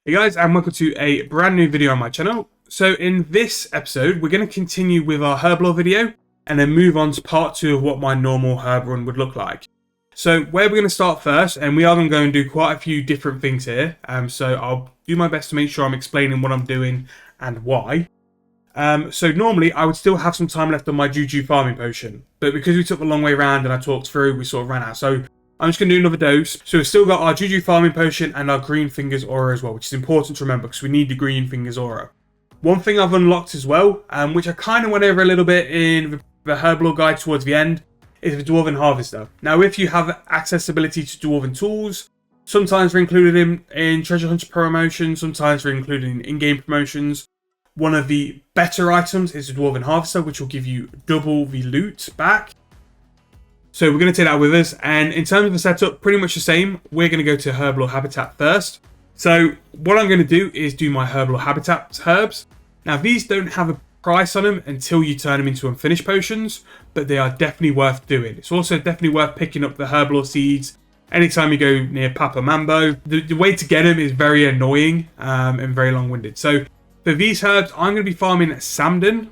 Hey guys, and welcome to a brand new video on my channel. So in this episode, we're going to continue with our herb lore video and then move on to part 2 of what my normal herb run would look like. So where we're going to start first, and we are going to go and do quite a few different things here. So I'll do my best to make sure I'm explaining what I'm doing and why. So normally I would still have some time left on my Juju farming potion, but because we took the long way around and I talked through, we sort of ran out. So I'm just going to do another dose. So we've still got our Juju farming potion and our green fingers aura as well, which is important to remember because we need the green fingers aura. One thing I've unlocked as well, which I kind of went over a little bit in the herb lore guide towards the end, is the Dwarven harvester. Now if you have accessibility to Dwarven tools, sometimes they're included in treasure hunter promotions, sometimes they're included in in-game promotions. One of the better items is the Dwarven harvester, which will give you double the loot back. So we're going to take that with us, and in terms of the setup, pretty much the same. We're going to go to herb lore habitat first. So what I'm going to do is do my herb lore habitat herbs. Now these don't have a price on them until you turn them into unfinished potions, but they are definitely worth doing. It's also definitely worth picking up the herb lore seeds anytime you go near Papa Mambo. The way to get them is very annoying and very long-winded. So for these herbs, I'm going to be farming Samden,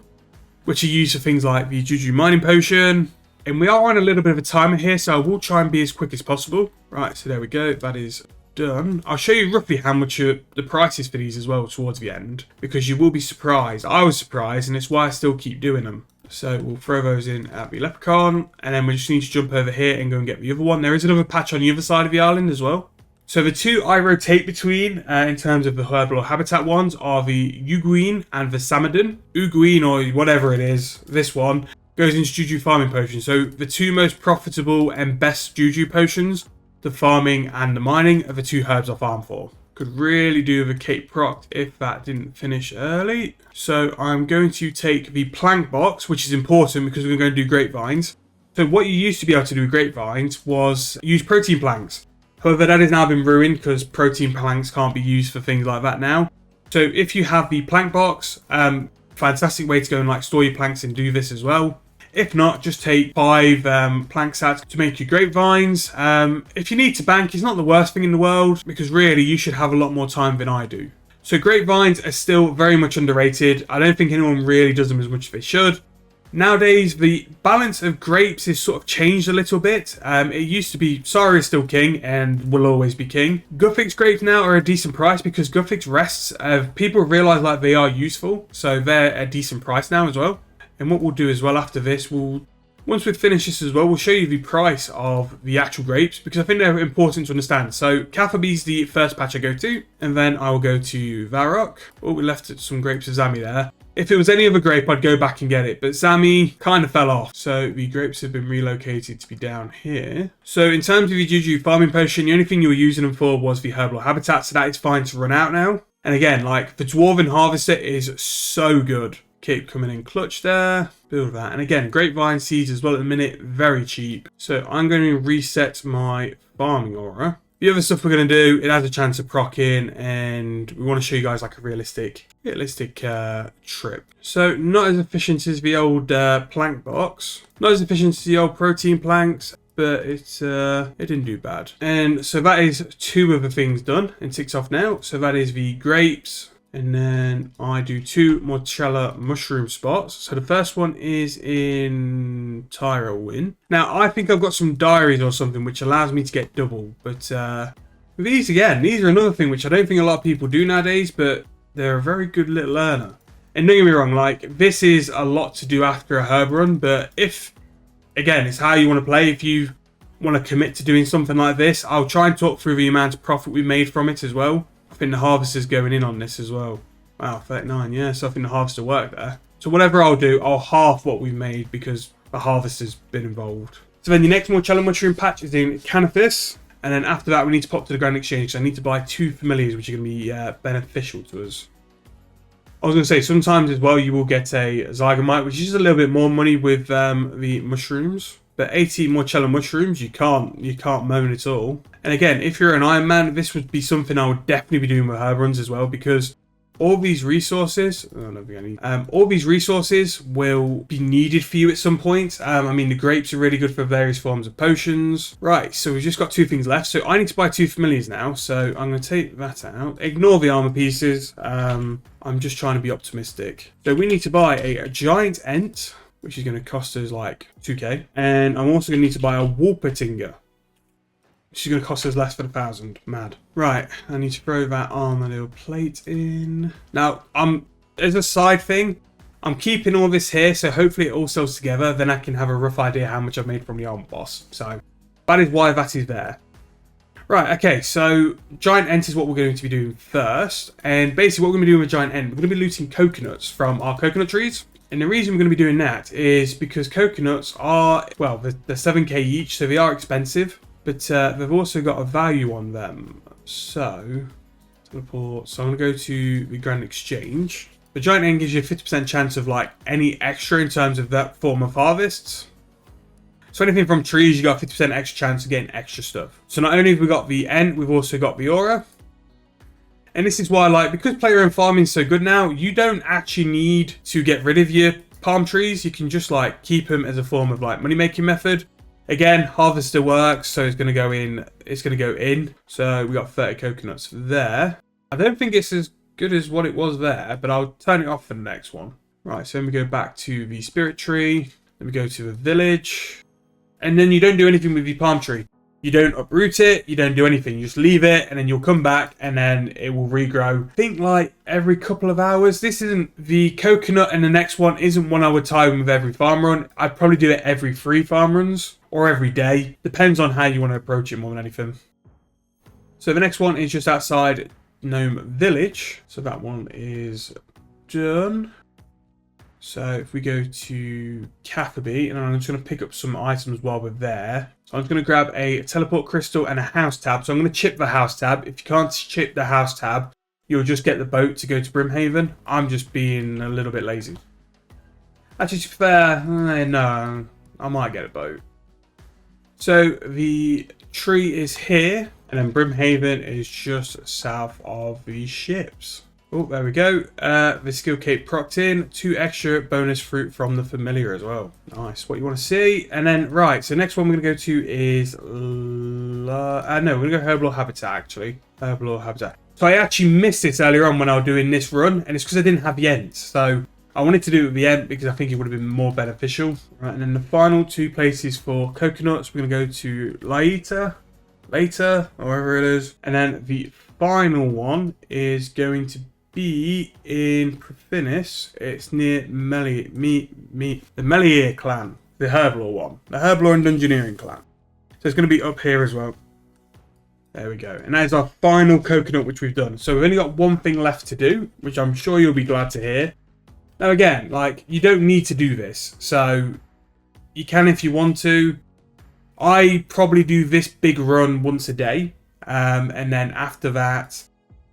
which are used for things like the Juju mining potion. And we are on a little bit of a timer here, so I will try and be as quick as possible. Right, so there we go. That is done. I'll show you roughly how much the price is for these as well towards the end, because you will be surprised. I was surprised, and it's why I still keep doing them. So we'll throw those in at the leprechaun, and then we just need to jump over here and go and get the other one. There is another patch on the other side of the island as well. So the two I rotate between in terms of the herb lore habitat ones are the Uguin and the Samadin. Uguin, or whatever it is, this one goes into Juju farming potions. So the two most profitable and best Juju potions, the farming and the mining, are the two herbs I farm for. Could really do with a Cape Proc if that didn't finish early. So I'm going to take the plank box, which is important because we're going to do grapevines. So what you used to be able to do with grapevines was use protein planks. However, that has now been ruined because protein planks can't be used for things like that now. So if you have the plank box, fantastic way to go and like store your planks and do this as well. If not, just take 5 plank sets to make your grapevines. If you need to bank, it's not the worst thing in the world because really you should have a lot more time than I do. So grapevines are still very much underrated. I don't think anyone really does them as much as they should. Nowadays, the balance of grapes is sort of changed a little bit. It used to be Sari is still king and will always be king. Guthix grapes now are a decent price because Guthix rests. People realise like they are useful, so they're a decent price now as well. And what we'll do as well after this, once we've finished this as well, we'll show you the price of the actual grapes because I think they're important to understand. So Kafabi's the first patch I go to, and then I will go to Varrock. Oh, we left some grapes of Zami there. If it was any other grape, I'd go back and get it, but Zami kind of fell off. So the grapes have been relocated to be down here. So in terms of the Juju farming potion, the only thing you were using them for was the herb lore habitat, so that is fine to run out now. And again, like the Dwarven harvester is so good. Keep coming in clutch there, build that. And again, grapevine seeds as well at the minute, very cheap. So I'm going to reset my farming aura. The other stuff we're going to do, it has a chance of proc in, and we want to show you guys like a realistic trip. So not as efficient as the old plank box, not as efficient as the old protein planks, but it didn't do bad. And so that is 2 of the things done and ticks off now. So that is the grapes. And then I do 2 Morchella mushroom spots. So the first one is in Tyrowin. Now, I think I've got some diaries or something which allows me to get double. But these, again, these are another thing which I don't think a lot of people do nowadays, but they're a very good little earner. And don't get me wrong, like, this is a lot to do after a herb run, but if, again, it's how you want to play. If you want to commit to doing something like this, I'll try and talk through the amount of profit we made from it as well. I think the harvester's going in on this as well. Wow, 39, yeah, so I think the harvester worked there. So whatever I'll do, I'll half what we've made because the harvester's been involved. So then the next Morchella mushroom patch is in Canopus. And then after that, we need to pop to the Grand Exchange. So I need to buy 2 familiars, which are going to be beneficial to us. I was going to say, sometimes as well, you will get a Zygamite, which is a little bit more money with the mushrooms. But 80 Morchella mushrooms, you can't moan at all. And again, if you're an Iron Man, this would be something I would definitely be doing with herb runs as well, because all these resources, all these resources will be needed for you at some point. I mean, the grapes are really good for various forms of potions. Right, so we've just got 2 things left. So I need to buy 2 familiars now. So I'm going to take that out. Ignore the armor pieces. I'm just trying to be optimistic. So we need to buy a giant ent, which is going to cost us like 2k. And I'm also going to need to buy a Wolpertinger, which is going to cost us less than 1,000. Mad. Right, I need to throw that armor little plate in. Now, as a side thing, I'm keeping all this here, so hopefully it all sells together. Then I can have a rough idea how much I've made from the armor boss. So that is why that is there. Right, okay, so giant ent is what we're going to be doing first. And basically what we're going to be doing with giant ent, we're going to be looting coconuts from our coconut trees. And the reason we're going to be doing that is because coconuts are, well, they're 7k each, so they are expensive. But they've also got a value on them. So, teleport. So I'm going to go to the Grand Exchange. The giant ent gives you a 50% chance of like any extra in terms of that form of harvests. So anything from trees, you got a 50% extra chance of getting extra stuff. So not only have we got the ent, we've also got the aura. And this is why, like, because player owned farming is so good now, you don't actually need to get rid of your palm trees. You can just like keep them as a form of like money making method. Again, harvester works, so it's going to go in. It's going to go in. So we got 30 coconuts there. I don't think it's as good as what it was there, but I'll turn it off for the next one. Right, so then we go back to the spirit tree. Then we go to the village. And then you don't do anything with your palm tree. You don't uproot it, you don't do anything. You just leave it, and then you'll come back, and then it will regrow. I think like every couple of hours. This isn't the coconut, and the next one isn't one I would time with every farm run. I'd probably do it every 3 farm runs, or every day. Depends on how you want to approach it more than anything. So the next one is just outside Gnome Village. So that one is done. So if we go to Catherby, and I'm just going to pick up some items while we're there. So I'm just going to grab a teleport crystal and a house tab. So I'm going to chip the house tab. If you can't chip the house tab, you'll just get the boat to go to Brimhaven. I'm just being a little bit lazy. Actually, to be fair, no, I might get a boat. So the tree is here, and then Brimhaven is just south of the ships. Oh, there we go. The skill cape procced in. 2 extra bonus fruit from the familiar as well. Nice. What you want to see. And then, right. So next one we're going to go to is... no, we're going to go Herblore Habitat, actually. Herblore Habitat. So I actually missed this earlier on when I was doing this run. And it's because I didn't have the ent. So I wanted to do it with the ent because I think it would have been more beneficial. Right. And then the final 2 places for coconuts. We're going to go to Later, or wherever it is. And then the final one is going to be in Profinis. It's near the Melier clan, the Herblore one, the Herblore and Dungeoneering clan. So it's going to be up here as well. There we go. And that is our final coconut, which we've done. So we've only got one thing left to do, which I'm sure you'll be glad to hear. Now again, like, you don't need to do this, so you can if you want to. I probably do this big run once a day, and then after that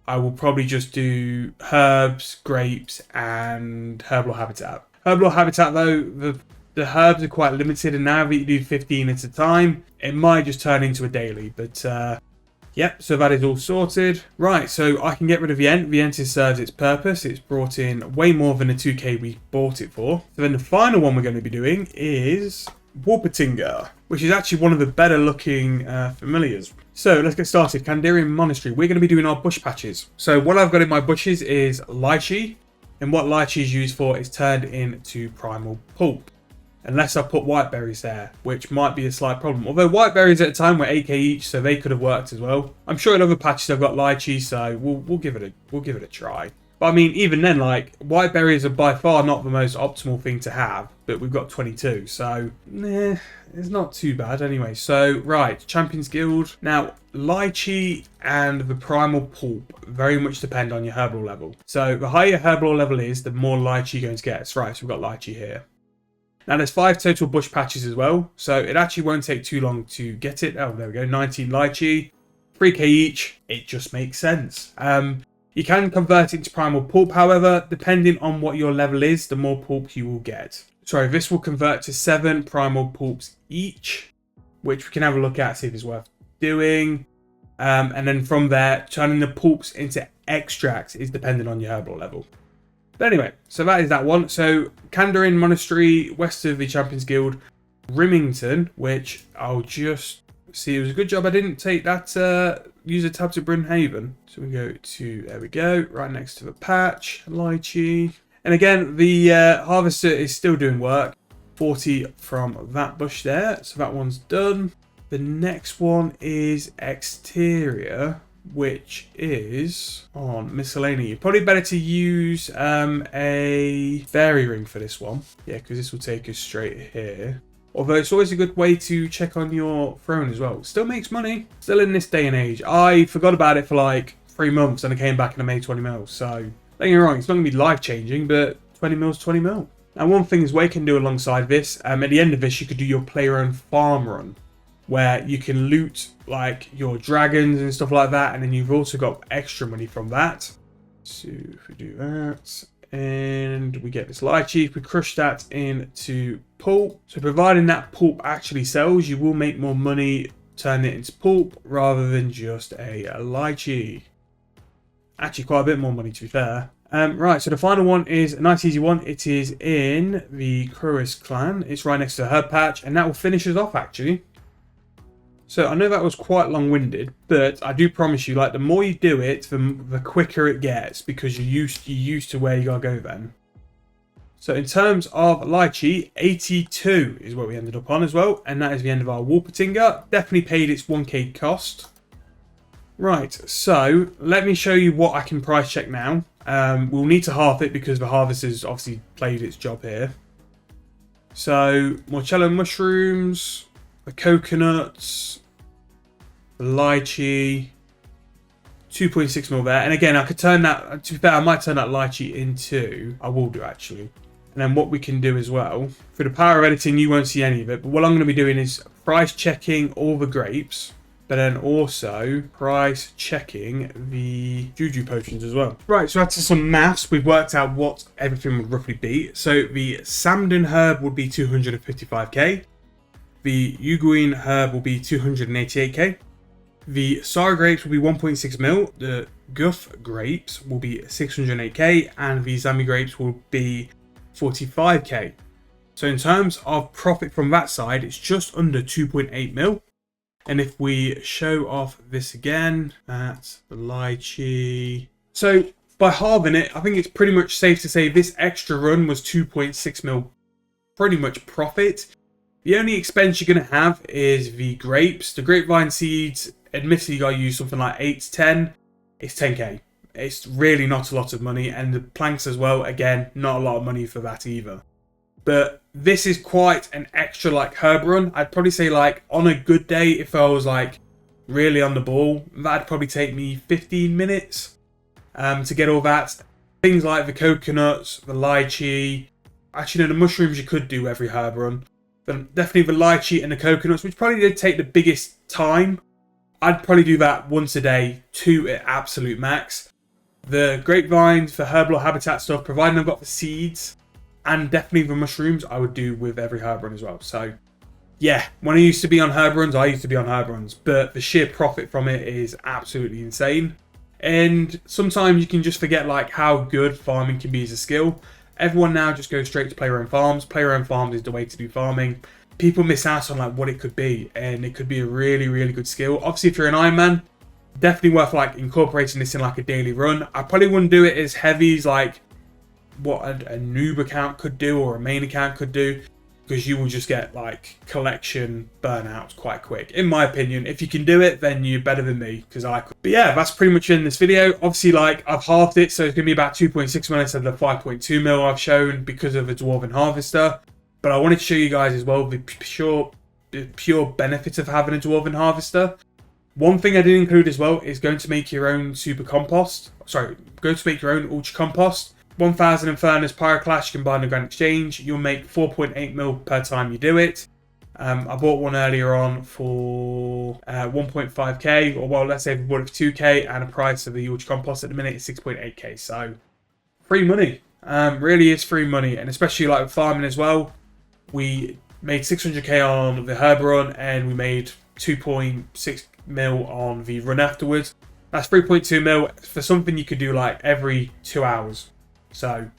I will probably just do herbs, grapes, and Herblore Habitat. Herblore Habitat, though, the herbs are quite limited, and now that you do 15 at a time, it might just turn into a daily. But, yep, so that is all sorted. Right, so I can get rid of the ent. The ent serves its purpose. It's brought in way more than the 2k we bought it for. So then the final one we're going to be doing is Wolpertinger, which is actually one of the better looking familiars. So let's get started. Kandarian Monastery. We're going to be doing our bush patches. So what I've got in my bushes is lychee, and what lychee is used for is turned into primal pulp. Unless I put white berries there, which might be a slight problem. Although white berries at a time were 8k each, so they could have worked as well. I'm sure in other patches I've got lychee, so we'll give it a try. But I mean, even then, like, white berries are by far not the most optimal thing to have, but we've got 22, so it's not too bad anyway. So, right, Champions Guild. Now, lychee and the primal pulp very much depend on your Herblore level. So, the higher your Herblore level is, the more lychee you're going to get. Right, so we've got lychee here. Now, there's 5 total bush patches as well, so it actually won't take too long to get it. Oh, there we go, 19 lychee, 3k each. It just makes sense. You can convert it into primal pulp, however, depending on what your level is, the more pulp you will get. Sorry, this will convert to 7 primal pulps each, which we can have a look at, see if it's worth doing. And then from there, turning the pulps into extract is dependent on your herbal level. But anyway, so that is that one. So Kandarin Monastery, west of the Champions Guild, Rimington, which I'll just see. It was a good job I didn't take that user tab to Brynhaven. So we go to, there we go, right next to the patch, lychee. And again, the harvester is still doing work. 40 from that bush there, so that one's done. The next one is exterior, which is on miscellaneous. Probably better to use a fairy ring for this one. Yeah, because this will take us straight here. Although it's always a good way to check on your throne as well. Still makes money. Still in this day and age. I forgot about it for like 3 months and I came back and I made 20 mil. So, don't get me wrong, it's not going to be life changing, but 20 mil's 20 mil. Now, one thing is Wai can do alongside this, at the end of this, you could do your player-owned farm run, where you can loot like your dragons and stuff like that, and then you've also got extra money from that. So if we do that, and we get this lychee, if we crush that into pulp. So providing that pulp actually sells, you will make more money turning it into pulp rather than just a lychee. Actually, quite a bit more money to be fair. Right, so the final one is a nice easy one. It is in the Kruis clan. It's right next to the herb patch, and that will finish us off actually. So I know that was quite long-winded, but I do promise you, like, the more you do it, the quicker it gets, because you're used to where you gotta go then. So in terms of lychee, 82 is what we ended up on as well, and that is the end of our Wolpertinger. Definitely paid its 1k cost. Right, so let me show you what I can price check now. We'll need to half it because the harvest has obviously played its job here. So Morcello mushrooms, the coconuts, the lychee, 2.6 mil there. And again, I could turn that, to be fair, I might turn that lychee into, I will do actually. And then what we can do as well, for the power of editing, you won't see any of it, but what I'm going to be doing is price checking all the grapes, but then also price checking the juju potions as well. Right, so after some maths, we've worked out what everything would roughly be. So the Samden herb would be 255k. The Uguin herb will be 288k. The Sara grapes will be 1.6 mil. The Guff grapes will be 608k. And the Zami grapes will be 45k. So in terms of profit from that side, it's just under 2.8 mil. And if we show off this again, that's the lychee. So by halving it, I think it's pretty much safe to say this extra run was 2.6 mil pretty much profit. The only expense you're going to have is the grapes. The grapevine seeds, admittedly you got to use something like 8 to 10. It's 10k. It's really not a lot of money. And the planks as well, again, not a lot of money for that either. But this is quite an extra like herb run. I'd probably say like on a good day, if I was like really on the ball, that'd probably take me 15 minutes to get all that. Things like the coconuts, the lychee. Actually, no, the mushrooms you could do every herb run. But definitely the lychee and the coconuts, which probably did take the biggest time. I'd probably do that once a day, 2 at absolute max. The grapevines for herbal or habitat stuff, providing I've got the seeds, and definitely the mushrooms, I would do with every herb run as well. So, yeah, when I used to be on herb runs, I used to be on herb runs. But the sheer profit from it is absolutely insane. And sometimes you can just forget like how good farming can be as a skill. Everyone now just goes straight to player-owned farms. Player-owned farms is the way to do farming. People miss out on like what it could be. And it could be a really, really good skill. Obviously, if you're an Iron Man, definitely worth like incorporating this in like a daily run. I probably wouldn't do it as heavy as like what a noob account could do or a main account could do, because you will just get like collection burnout quite quick. In my opinion, if you can do it, then you're better than me, because I could. But yeah, that's pretty much in this video. Obviously, like I've halved it, so it's going to be about 2.6 mil instead of the 5.2 mil I've shown because of the Dwarven Harvester. But I wanted to show you guys as well the pure benefits of having a Dwarven Harvester. One thing I did include as well is going to make your own super compost. Sorry, going to make your own ultra compost. 1000 Infernus Pyroclash, you can buy in the Grand Exchange. You'll make 4.8 mil per time you do it. I bought one earlier on for 1.5k, or well, let's say we bought it for 2k, and the price of the Ultra Compost at the minute is 6.8k. So, free money. Really is free money, and especially like with farming as well. We made 600k on the herb run, and we made 2.6 mil on the run afterwards. That's 3.2 mil for something you could do like every 2 hours. So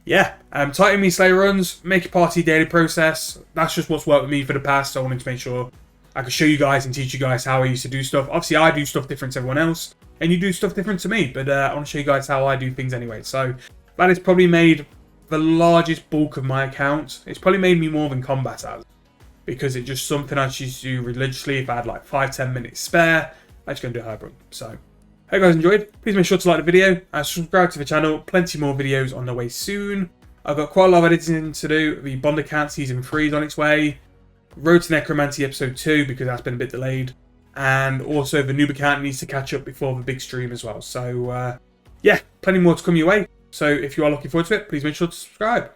yeah, Titan Me Slayer runs, make a party daily process. That's just what's worked with me for the past. So I wanted to make sure I could show you guys and teach you guys how I used to do stuff. Obviously, I do stuff different to everyone else, and you do stuff different to me. But I want to show you guys how I do things anyway. So that has probably made the largest bulk of my account. It's probably made me more than Combat has, because it's just something I used to do religiously. If I had like 5-10 minutes spare, I just go and do a herb run. So hope you guys enjoyed. Please make sure to like the video and subscribe to the channel. Plenty more videos on the way soon. I've got quite a lot of editing to do. The Bond account season 3 is on its way. Road to Necromancy episode 2, because that's been a bit delayed. And also the noob account needs to catch up before the big stream as well. So yeah, plenty more to come your way. So if you are looking forward to it, please make sure to subscribe.